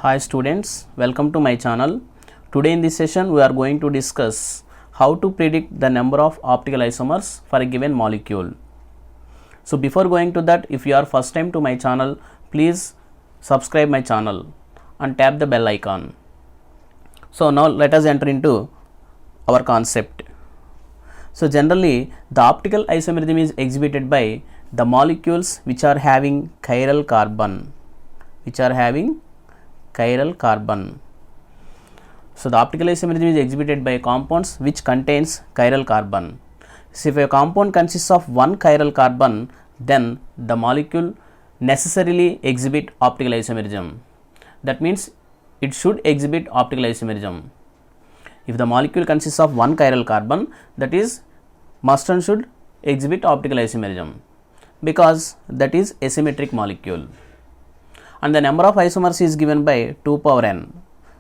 Hi students, welcome to my channel. Today in this session we are going to discuss how to predict the number of optical isomers for a given molecule. So before going to that, if you are first time to my channel, please subscribe my channel and tap the bell icon. So now let us enter into our concept. So generally the optical isomerism is exhibited by the molecules which are having chiral carbon. So the optical isomerism is exhibited by compounds which contains chiral carbon. So if a compound consists of one chiral carbon, then the molecule necessarily exhibit optical isomerism. That means it should exhibit optical isomerism. If the molecule consists of one chiral carbon, that is must and should exhibit optical isomerism because that is asymmetric molecule. And the number of isomers is given by 2 power n.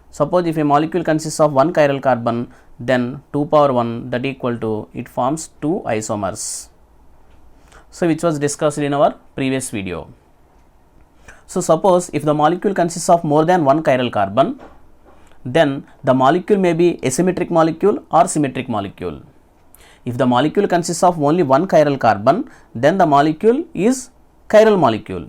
Suppose if a molecule consists of one chiral carbon, then 2 power 1 that equal to it forms 2 isomers. So which was discussed in our previous video. So suppose if the molecule consists of more than one chiral carbon, then the molecule may be asymmetric molecule or symmetric molecule. If the molecule consists of only one chiral carbon, then the molecule is chiral molecule.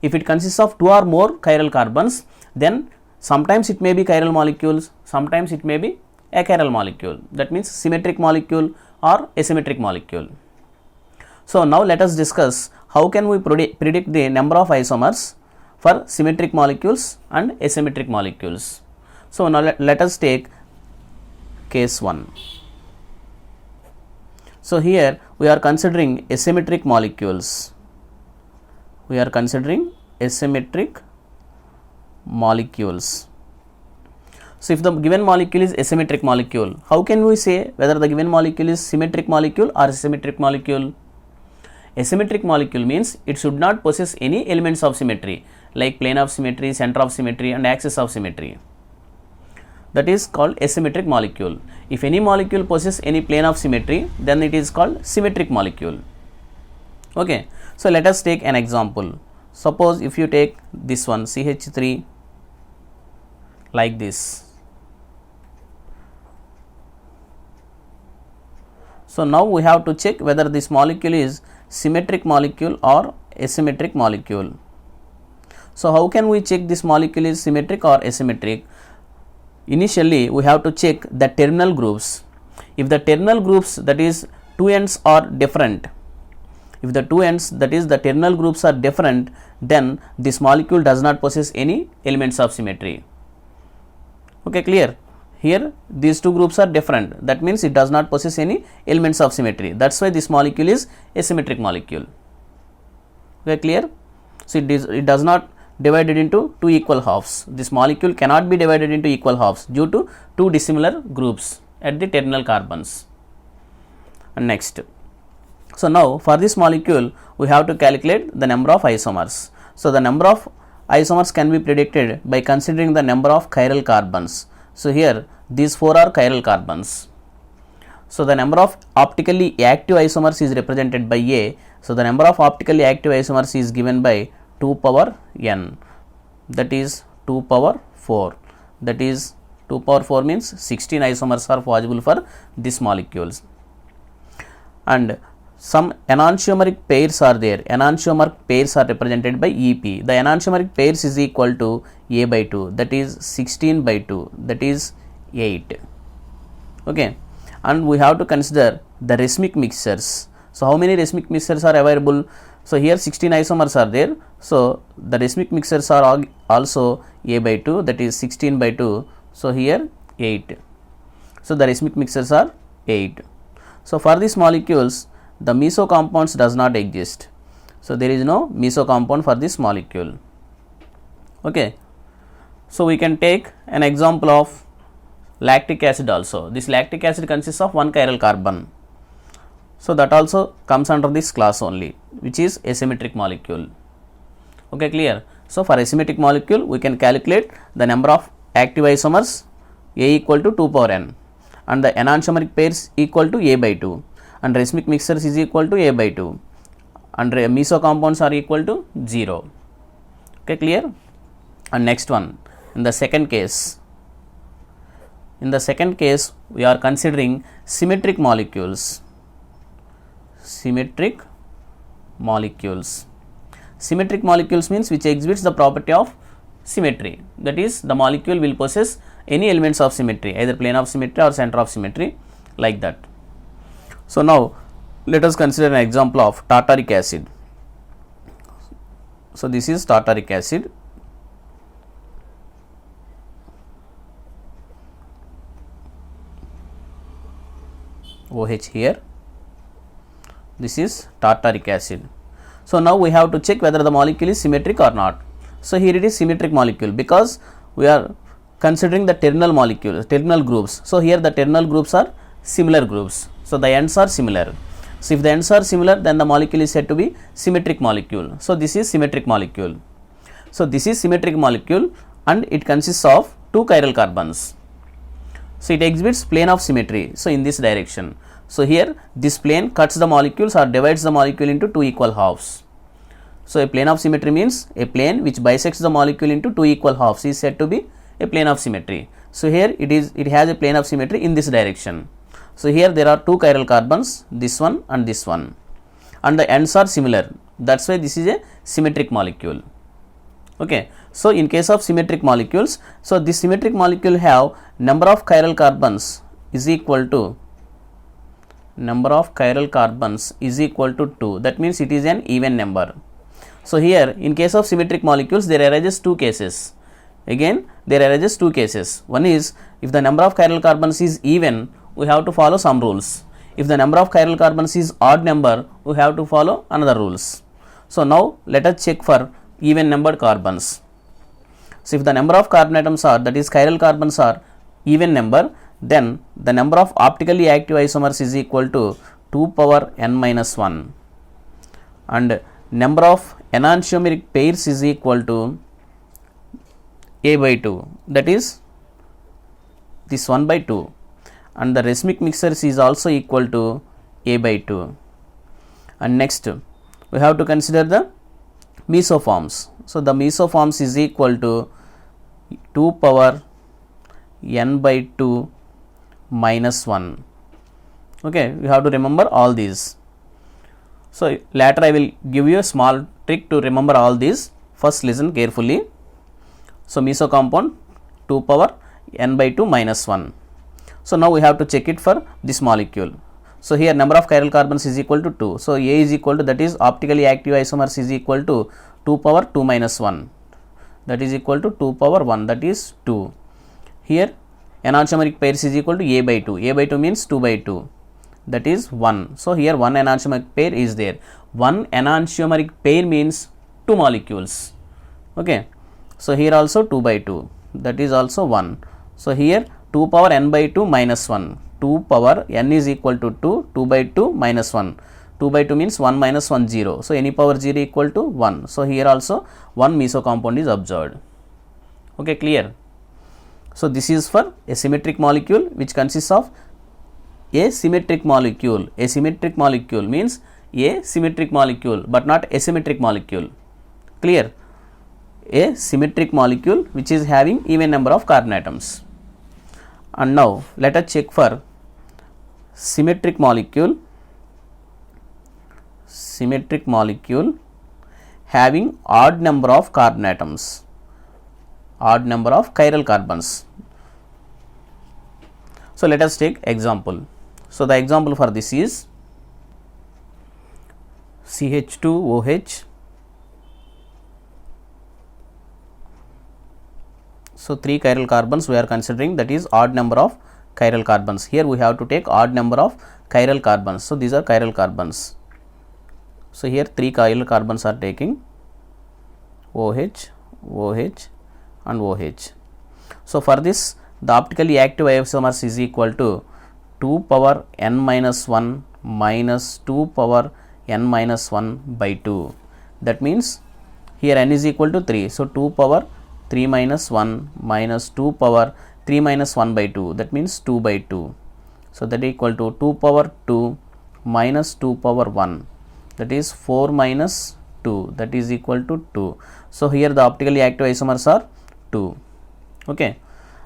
If it consists of two or more chiral carbons, then sometimes it may be chiral molecules, sometimes it may be achiral molecule. That means symmetric molecule or asymmetric molecule. So now let us discuss how can we predict the number of isomers for symmetric molecules and asymmetric molecules. So now let us take case 1. So here we are considering asymmetric molecules. So if the given molecule is asymmetric molecule, how can we say whether the given molecule is symmetric molecule or asymmetric molecule? Asymmetric molecule means it should not possess any elements of symmetry like plane of symmetry, center of symmetry and axis of symmetry. That is called asymmetric molecule. If any molecule possesses any plane of symmetry, then it is called symmetric molecule. Okay. So let us take an example. Suppose if you take this one CH3 like this. So now we have to check whether this molecule is symmetric molecule or asymmetric molecule. So how can we check this molecule is symmetric or asymmetric? Initially we have to check the terminal groups. If the terminal groups, that is two ends, are different, if the two ends, that is the terminal groups, are different, then this molecule does not possess any elements of symmetry. Okay, clear? Here these two groups are different, that means it does not possess any elements of symmetry. That's why this molecule is asymmetric molecule. Okay, clear? So it does not divided into two equal halves. This molecule cannot be divided into equal halves due to two dissimilar groups at the terminal carbons. And next. So now for this molecule we have to calculate the number of isomers. So the number of isomers can be predicted by considering the number of chiral carbons. So here these 4 are chiral carbons. So the number of optically active isomers is represented by A. So the number of optically active isomers is given by 2 power n, that is 2 power 4. That is 2 power 4 means 16 isomers are possible for these molecules. And some enantiomeric pairs are there. Enantiomeric pairs are represented by EP. The enantiomeric pairs is equal to A by 2, that is 16 by 2, that is 8. Okay. And we have to consider the racemic mixtures. So how many racemic mixtures are available? So here 16 isomers are there. So the racemic mixtures are also A by 2, that is 16 by 2. So here 8. So the racemic mixtures are 8. So for these molecules, the meso compounds does not exist. So there is no meso compound for this molecule. Okay. So we can take an example of lactic acid also. This lactic acid consists of one chiral carbon. So that also comes under this class only, which is asymmetric molecule. Okay, clear? So for asymmetric molecule we can calculate the number of active isomers A equal to 2 power n and the enantiomeric pairs equal to A by 2. And racemic mixtures is equal to A by 2 and meso compounds are equal to 0. Okay, clear? And next one, In the second case, we are considering symmetric molecules. Symmetric molecules means which exhibits the property of symmetry. That is, the molecule will possess any elements of symmetry, either plane of symmetry or center of symmetry, like that. So now let us consider an example of tartaric acid. So this is tartaric acid. OH here. This is tartaric acid. So now we have to check whether the molecule is symmetric or not. So here it is symmetric molecule because we are considering the terminal molecules, terminal groups. So here the terminal groups are similar groups. So the ends are similar. So if the ends are similar, then the molecule is said to be symmetric molecule. So this is symmetric molecule. So this is symmetric molecule and it consists of 2 chiral carbons. So it exhibits plane of symmetry. So in this direction. So here this plane cuts the molecules or divides the molecule into 2 equal halves. So a plane of symmetry means a plane which bisects the molecule into 2 equal halves is said to be a plane of symmetry. So here it has a plane of symmetry in this direction. So here there are 2 chiral carbons, this one and this one, and the ends are similar. That's why this is a symmetric molecule. Okay. So in case of symmetric molecules, so this symmetric molecule have number of chiral carbons is equal to 2. That means it is an even number. So here in case of symmetric molecules there arises 2 cases. Again there arises 2 cases. One is if the number of chiral carbons is even, we have to follow some rules. If the number of chiral carbons is odd number, we have to follow another rules. So now let us check for even numbered carbons. So if the number of carbon atoms are, that is chiral carbons are even number, then the number of optically active isomers is equal to 2 power n minus 1 and number of enantiomeric pairs is equal to a by 2, that is this 1 by 2, and the racemic mixtures is also equal to a by 2. And next we have to consider the mesoforms. So the mesoforms is equal to 2 power n by 2 minus 1. Okay, you have to remember all these. So later I will give you a small trick to remember all these. First listen carefully. So meso compound 2 power n by 2 minus 1. So now we have to check it for this molecule. So here number of chiral carbons is equal to 2. So A is equal to, that is optically active isomers is equal to 2 power 2 minus 1. That is equal to 2 power 1, that is 2. Here enantiomeric pairs is equal to a by 2. A by 2 means 2 by 2. That is 1. So here one enantiomeric pair is there. One enantiomeric pair means 2 molecules. Okay. So here also 2 by 2. That is also 1. So here 2 power n by 2 minus 1. 2 power n is equal to 2. 2 by 2 minus 1. 2 by 2 means 1 minus 1 0. So any power 0 equal to 1. So here also one meso compound is observed. Okay, clear. So this is for a symmetric molecule which consists of a symmetric molecule. A symmetric molecule means a symmetric molecule but not asymmetric molecule. Clear. A symmetric molecule which is having even number of carbon atoms. And now let us check for symmetric molecule. Symmetric molecule having odd number of carbon atoms, odd number of chiral carbons. So let us take example. So the example for this is CH2OH. So 3 chiral carbons we are considering, that is odd number of chiral carbons. Here we have to take odd number of chiral carbons. So these are chiral carbons. So here 3 chiral carbons are taking OH, OH and OH. So for this the optically active isomers is equal to 2 power n minus 1 minus 2 power n minus 1 by 2. That means here n is equal to 3. So 2 power 3 minus 1 minus 2 power 3 minus 1 by 2. That means 2 by 2. So that is equal to 2 power 2 minus 2 power 1. That is 4 minus 2. That is equal to 2. So here the optically active isomers are 2. Okay,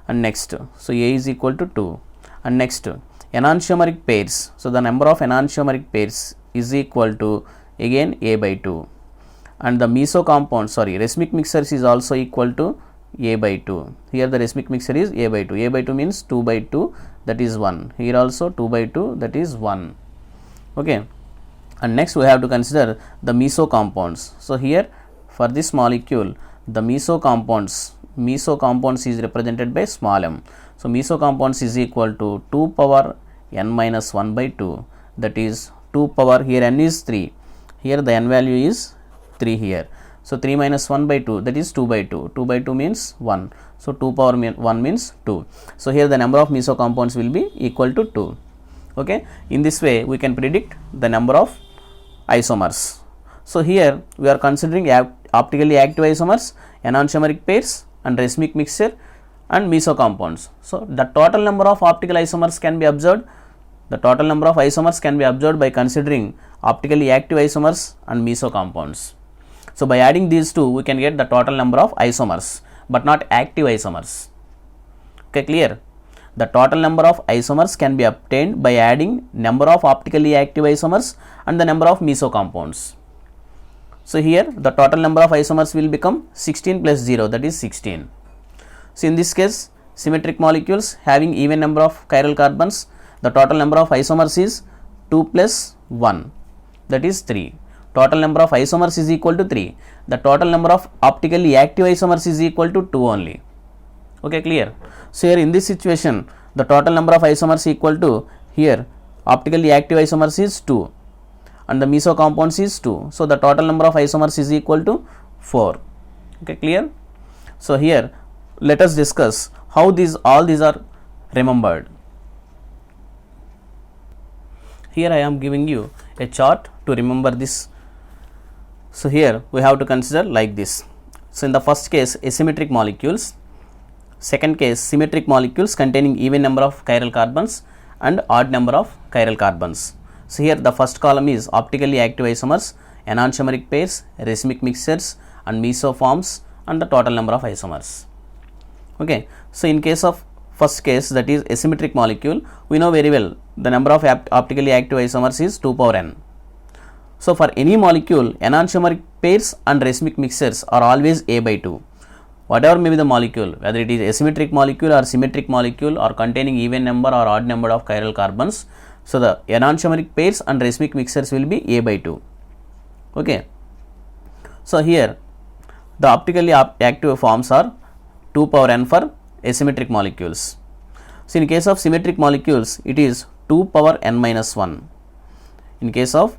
and next, so A is equal to 2, and next enantiomeric pairs. So the number of enantiomeric pairs is equal to again A by 2, and the meso compound, racemic mixtures is also equal to A by 2. Here the racemic mixture is A by 2. A by 2 means 2 by 2, that is 1. Here also 2 by 2, that is 1. Okay, and next we have to consider the meso compounds. So here for this molecule, the meso compounds is represented by small m. So meso compounds is equal to 2 power n minus 1 by 2, that is 2 power, here n is 3, here the n value is 3 here. So 3 minus 1 by 2, that is 2 by 2. 2 by 2 means 1. So 2 power 1 means 2. So here the number of meso compounds will be equal to 2. Okay, in this way we can predict the number of isomers. So here we are considering optically active isomers, enantiomeric pairs, and racemic mixture, and meso compounds. So the total number of optical isomers can be observed. The total number of isomers can be observed by considering optically active isomers and meso compounds. So by adding these two, we can get the total number of isomers, but not active isomers. Okay, clear? The total number of isomers can be obtained by adding number of optically active isomers and the number of meso compounds. So here the total number of isomers will become 16 plus 0, that is 16. So in this case, symmetric molecules having even number of chiral carbons, the total number of isomers is 2 plus 1, that is 3. Total number of isomers is equal to 3. The total number of optically active isomers is equal to 2 only. Okay, clear? So here in this situation, the total number of isomers equal to, here optically active isomers is 2 and the meso compounds is 2. So the total number of isomers is equal to 4. Okay, clear? So here let us discuss how all these are remembered. Here I am giving you a chart to remember this. So here we have to consider like this. So in the first case, asymmetric molecules. Second case, symmetric molecules containing even number of chiral carbons and odd number of chiral carbons. So here the first column is optically active isomers, enantiomeric pairs, racemic mixtures, and mesoforms, and the total number of isomers. Okay, so in case of first case, that is asymmetric molecule, we know very well the number of optically active isomers is 2 power n. So for any molecule, enantiomeric pairs and racemic mixtures are always A by 2. Whatever may be the molecule, whether it is asymmetric molecule or symmetric molecule or containing even number or odd number of chiral carbons, so the enantiomeric pairs and racemic mixtures will be A by 2. Okay. So here the optically active forms are 2 power n for asymmetric molecules. So in case of symmetric molecules, it is 2 power n minus 1. In case of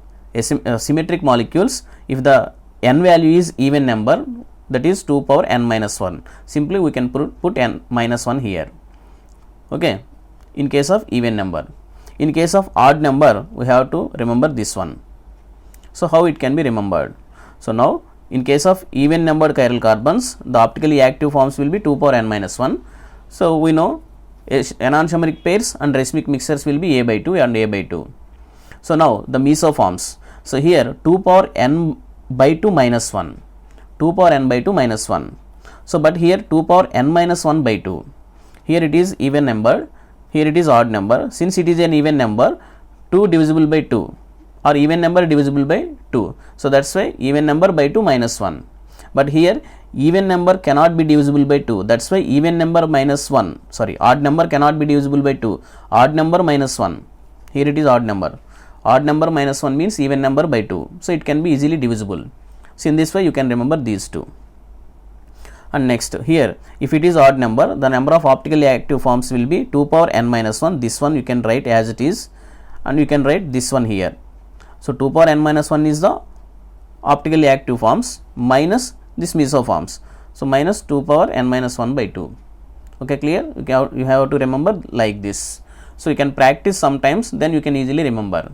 symmetric molecules, if the n value is even number, that is 2 power n minus 1. Simply we can put n minus 1 here. Okay, in case of even number. In case of odd number, we have to remember this one. So how it can be remembered? So now in case of even numbered chiral carbons, the optically active forms will be 2 power n minus 1. So we know enantiomeric pairs and racemic mixtures will be A by 2 and A by 2. So now the mesoforms. So here 2 power n by 2 minus 1. 2 power n by 2 minus 1. So but here 2 power n minus 1 by 2. Here it is even number, here it is odd number. Since it is an even number, 2 divisible by 2 or even number divisible by 2. So that's why even number by 2 minus 1. But here even number cannot be divisible by 2. That's why even number minus 1. Odd number cannot be divisible by 2. Odd number minus 1. Here it is odd number. Odd number minus 1 means even number by 2. So it can be easily divisible. So in this way you can remember these two. And next here, if it is odd number, the number of optically active forms will be 2 power n minus 1. This one you can write as it is, and you can write this one here. So 2 power n minus 1 is the optically active forms minus this mesoforms. So minus 2 power n minus 1 by 2. Okay, clear? You have to remember like this. So you can practice sometimes, then you can easily remember.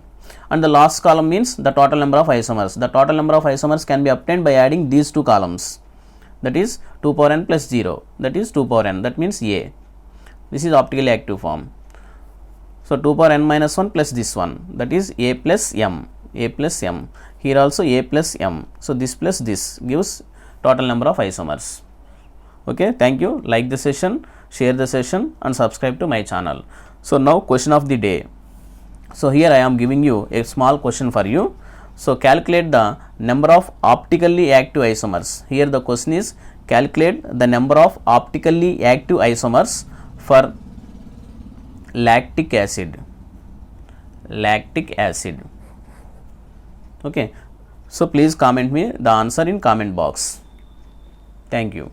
And the last column means the total number of isomers. The total number of isomers can be obtained by adding these two columns. That is 2 power n plus 0. That is 2 power n. That means A. This is optically active form. So 2 power n minus 1 plus this one. That is A plus m. A plus m. Here also A plus m. So this plus this gives total number of isomers. Okay, thank you. Like the session, share the session and subscribe to my channel. So now question of the day. So here I am giving you a small question for you. So calculate the number of optically active isomers. Here the question is calculate the number of optically active isomers for lactic acid. Lactic acid. Okay. So please comment me the answer in comment box. Thank you.